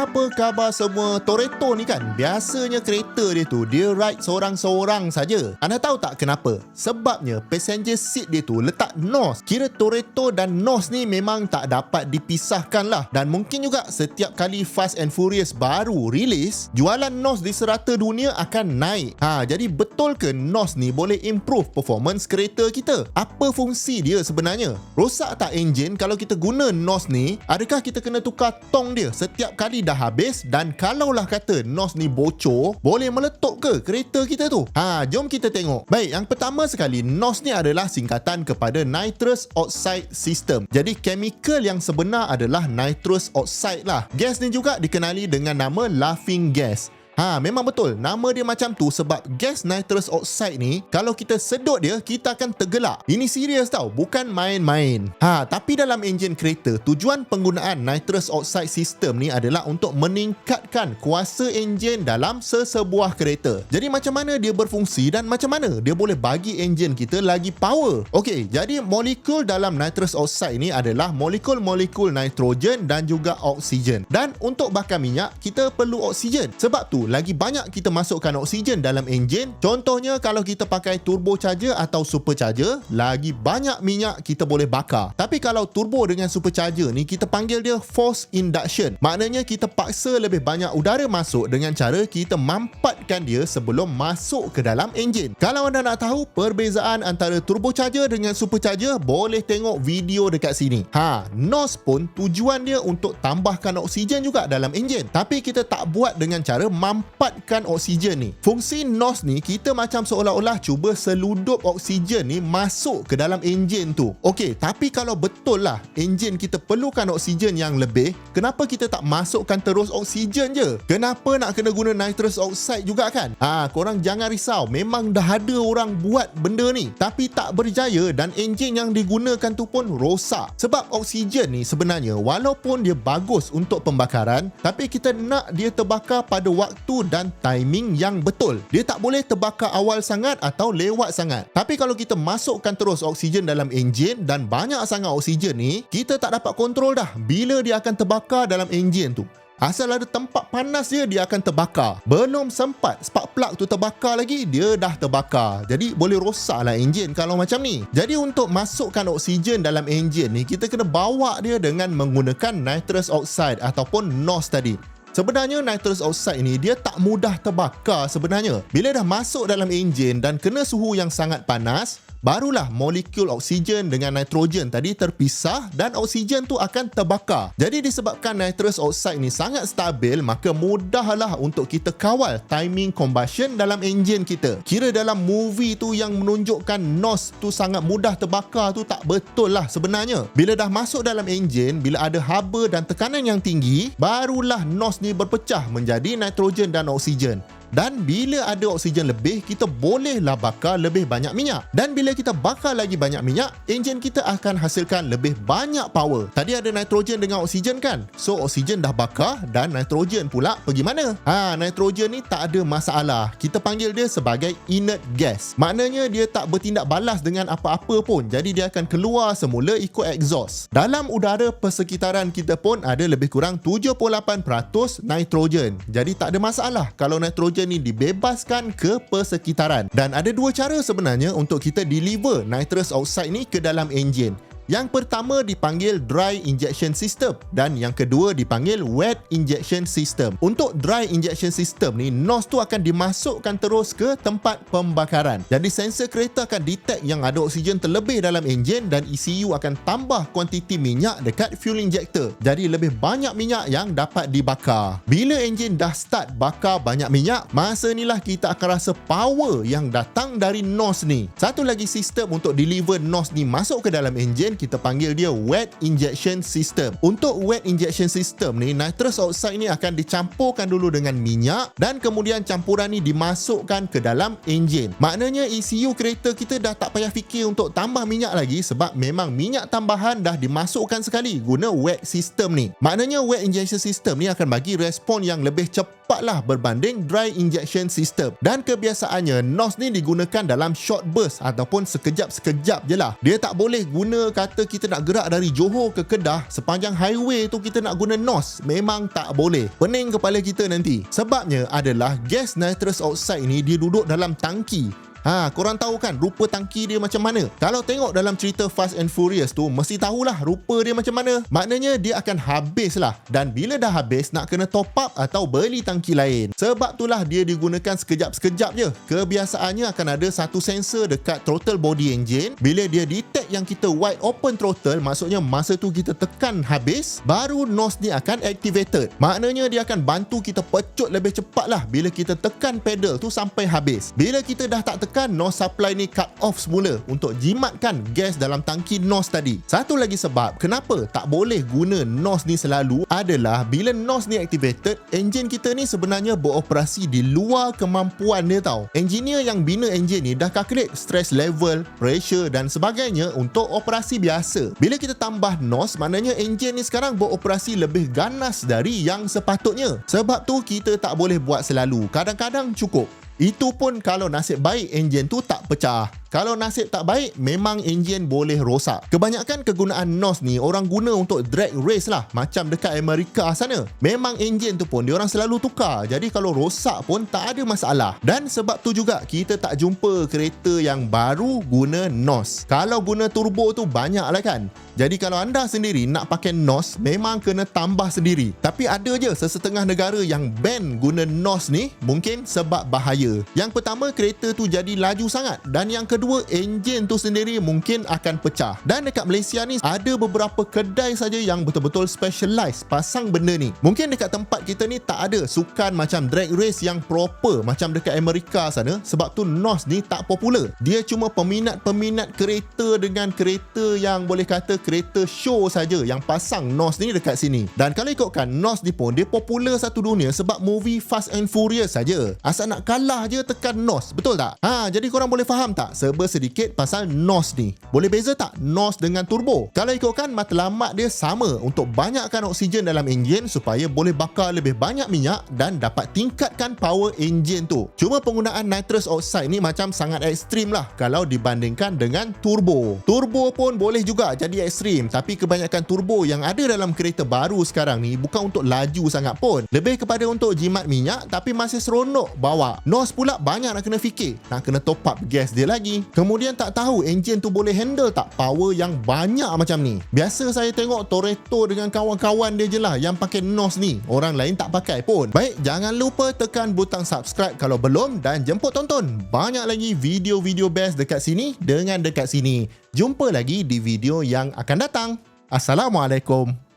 Apa khabar semua? Toretto ni kan, biasanya kereta dia tu, dia ride seorang-seorang saja. Anda tahu tak kenapa? Sebabnya passenger seat dia tu letak NOS. Kira Toretto dan NOS ni memang tak dapat dipisahkan lah. Dan mungkin juga setiap kali Fast and Furious baru rilis, jualan NOS di serata dunia akan naik. Jadi betul ke NOS ni boleh improve performance kereta kita? Apa fungsi dia sebenarnya? Rosak tak enjin kalau kita guna NOS ni? Adakah kita kena tukar tong dia setiap kali dah habis? Dan kalaulah kata NOS ni bocor, boleh meletup ke kereta kita tu? Jom kita tengok. Baik, yang pertama sekali, NOS ni adalah singkatan kepada Nitrous Oxide System. Jadi chemical yang sebenar adalah nitrous oxide lah. Gas ni juga dikenali dengan nama laughing gas. Memang betul, nama dia macam tu sebab gas nitrous oxide ni, kalau kita sedut dia, kita akan tergelak. Ini serius tau, bukan main-main. Tapi dalam enjin kereta, tujuan penggunaan nitrous oxide system ni adalah untuk meningkatkan kuasa enjin dalam sesebuah kereta. Jadi macam mana dia berfungsi dan macam mana dia boleh bagi enjin kita lagi power? Okey, jadi molekul dalam nitrous oxide ni adalah molekul-molekul nitrogen dan juga oksigen. Dan untuk bakar minyak, kita perlu oksigen. Sebab tu, lagi banyak kita masukkan oksigen dalam enjin. Contohnya kalau kita pakai turbocharger atau supercharger, lagi banyak minyak kita boleh bakar. Tapi kalau turbo dengan supercharger ni, kita panggil dia forced induction. Maknanya kita paksa lebih banyak udara masuk dengan cara kita mampatkan dia sebelum masuk ke dalam enjin. Kalau anda nak tahu perbezaan antara turbocharger dengan supercharger, boleh tengok video dekat sini. NOS pun tujuan dia untuk tambahkan oksigen juga dalam enjin. Tapi kita tak buat dengan cara mampatkan oksigen ni. Fungsi NOS ni, kita macam seolah-olah cuba seludup oksigen ni masuk ke dalam enjin tu. Okey, tapi kalau betul lah enjin kita perlukan oksigen yang lebih, kenapa kita tak masukkan terus oksigen je? Kenapa nak kena guna nitrous oxide juga kan? Korang jangan risau, memang dah ada orang buat benda ni, tapi tak berjaya dan enjin yang digunakan tu pun rosak. Sebab oksigen ni sebenarnya walaupun dia bagus untuk pembakaran, tapi kita nak dia terbakar pada waktu dan timing yang betul. Dia tak boleh terbakar awal sangat atau lewat sangat. Tapi kalau kita masukkan terus oksigen dalam enjin dan banyak sangat oksigen ni, kita tak dapat kontrol dah bila dia akan terbakar dalam enjin tu. Asal ada tempat panas dia akan terbakar. Belum sempat spark plug tu terbakar lagi, dia dah terbakar. Jadi boleh rosak lah enjin kalau macam ni. Jadi untuk masukkan oksigen dalam enjin ni, kita kena bawa dia dengan menggunakan nitrous oxide ataupun NOS tadi. Sebenarnya nitrous oxide ni dia tak mudah terbakar sebenarnya. Bila dah masuk dalam enjin dan kena suhu yang sangat panas, barulah molekul oksigen dengan nitrogen tadi terpisah dan oksigen tu akan terbakar. Jadi disebabkan nitrous oxide ni sangat stabil, maka mudahlah untuk kita kawal timing combustion dalam enjin kita. Kira dalam movie tu yang menunjukkan NOS tu sangat mudah terbakar tu tak betul lah sebenarnya. Bila dah masuk dalam enjin, bila ada haba dan tekanan yang tinggi, barulah NOS ni berpecah menjadi nitrogen dan oksigen. Dan bila ada oksigen lebih, kita bolehlah bakar lebih banyak minyak. Dan bila kita bakar lagi banyak minyak, enjin kita akan hasilkan lebih banyak power. Tadi ada nitrogen dengan oksigen kan? So oksigen dah bakar dan nitrogen pula pergi mana? Nitrogen ni tak ada masalah. Kita panggil dia sebagai inert gas. Maknanya dia tak bertindak balas dengan apa-apa pun. Jadi dia akan keluar semula ikut exhaust. Dalam udara persekitaran kita pun ada lebih kurang 78% nitrogen. Jadi tak ada masalah kalau nitrogen ni dibebaskan ke persekitaran. Dan ada dua cara sebenarnya untuk kita deliver nitrous oxide ni ke dalam enjin. Yang pertama dipanggil dry injection system dan yang kedua dipanggil wet injection system. Untuk dry injection system ni, NOS tu akan dimasukkan terus ke tempat pembakaran. Jadi sensor kereta akan detect yang ada oksigen terlebih dalam enjin dan ECU akan tambah kuantiti minyak dekat fuel injector. Jadi lebih banyak minyak yang dapat dibakar. Bila enjin dah start bakar banyak minyak, masa inilah kita akan rasa power yang datang dari NOS ni. Satu lagi sistem untuk deliver NOS ni masuk ke dalam enjin, kita panggil dia wet injection system. Untuk wet injection system ni, nitrous oxide ni akan dicampurkan dulu dengan minyak dan kemudian campuran ni dimasukkan ke dalam enjin. Maknanya ECU kereta kita dah tak payah fikir untuk tambah minyak lagi sebab memang minyak tambahan dah dimasukkan sekali guna wet system ni. Maknanya wet injection system ni akan bagi respon yang lebih cepat cepatlah berbanding dry injection system. Dan kebiasaannya NOS ni digunakan dalam short burst ataupun sekejap-sekejap je lah. Dia tak boleh guna, kata kita nak gerak dari Johor ke Kedah sepanjang highway tu kita nak guna NOS. Memang tak boleh. Pening kepala kita nanti. Sebabnya adalah gas nitrous oxide ni dia duduk dalam tangki. Korang tahu kan rupa tangki dia macam mana? Kalau tengok dalam cerita Fast and Furious tu, mesti tahulah rupa dia macam mana. Maknanya dia akan habis lah. Dan bila dah habis, nak kena top up atau beli tangki lain. Sebab itulah dia digunakan sekejap-sekejap je. Kebiasaannya akan ada satu sensor dekat throttle body engine. Bila dia detect yang kita wide open throttle, maksudnya masa tu kita tekan habis, baru NOS ni akan activated. Maknanya dia akan bantu kita pecut lebih cepat lah bila kita tekan pedal tu sampai habis. Bila kita dah tak tekan, NOS supply ni cut off semula untuk jimatkan gas dalam tangki NOS tadi. Satu lagi sebab kenapa tak boleh guna NOS ni selalu adalah bila NOS ni activated, enjin kita ni sebenarnya beroperasi di luar kemampuan dia tau. Engineer yang bina enjin ni dah calculate stress level, pressure dan sebagainya untuk operasi biasa. Bila kita tambah NOS, maknanya enjin ni sekarang beroperasi lebih ganas dari yang sepatutnya. Sebab tu kita tak boleh buat selalu. Kadang-kadang cukup. Itu pun kalau nasib baik enjin tu tak pecah. Kalau nasib tak baik, memang enjin boleh rosak. Kebanyakan kegunaan NOS ni orang guna untuk drag race lah, macam dekat Amerika sana. Memang enjin tu pun diorang selalu tukar. Jadi kalau rosak pun tak ada masalah. Dan sebab tu juga kita tak jumpa kereta yang baru guna NOS. Kalau guna turbo tu banyak lah kan. Jadi kalau anda sendiri nak pakai NOS, memang kena tambah sendiri. Tapi ada je sesetengah negara yang ban guna NOS ni, mungkin sebab bahaya. Yang pertama, kereta tu jadi laju sangat. Dan yang kedua, enjin tu sendiri mungkin akan pecah. Dan dekat Malaysia ni ada beberapa kedai saja yang betul-betul specialize pasang benda ni. Mungkin dekat tempat kita ni tak ada sukan macam drag race yang proper macam dekat Amerika sana. Sebab tu NOS ni tak popular. Dia cuma peminat-peminat kereta dengan kereta yang boleh kata kereta show saja yang pasang NOS ni dekat sini. Dan kalau ikutkan NOS ni pun dia popular satu dunia sebab movie Fast and Furious saja. Asal nak kalah je tekan NOS, betul tak? Jadi korang boleh faham tak serba sedikit pasal NOS ni? Boleh beza tak NOS dengan turbo? Kalau ikutkan matlamat dia sama, untuk banyakkan oksigen dalam enjin supaya boleh bakar lebih banyak minyak dan dapat tingkatkan power enjin tu. Cuma penggunaan nitrous oxide ni macam sangat ekstrim lah kalau dibandingkan dengan turbo. Turbo pun boleh juga jadi ekstrim, tapi kebanyakan turbo yang ada dalam kereta baru sekarang ni bukan untuk laju sangat pun. Lebih kepada untuk jimat minyak tapi masih seronok bawa. NOS pula banyak nak kena fikir, nak kena top up gas dia lagi. Kemudian tak tahu enjin tu boleh handle tak power yang banyak macam ni. Biasa saya tengok Toretto dengan kawan-kawan dia je lah yang pakai NOS ni. Orang lain tak pakai pun. Baik, jangan lupa tekan butang subscribe kalau belum dan jemput tonton. Banyak lagi video-video best dekat sini dengan dekat sini. Jumpa lagi di video yang akan datang. Assalamualaikum.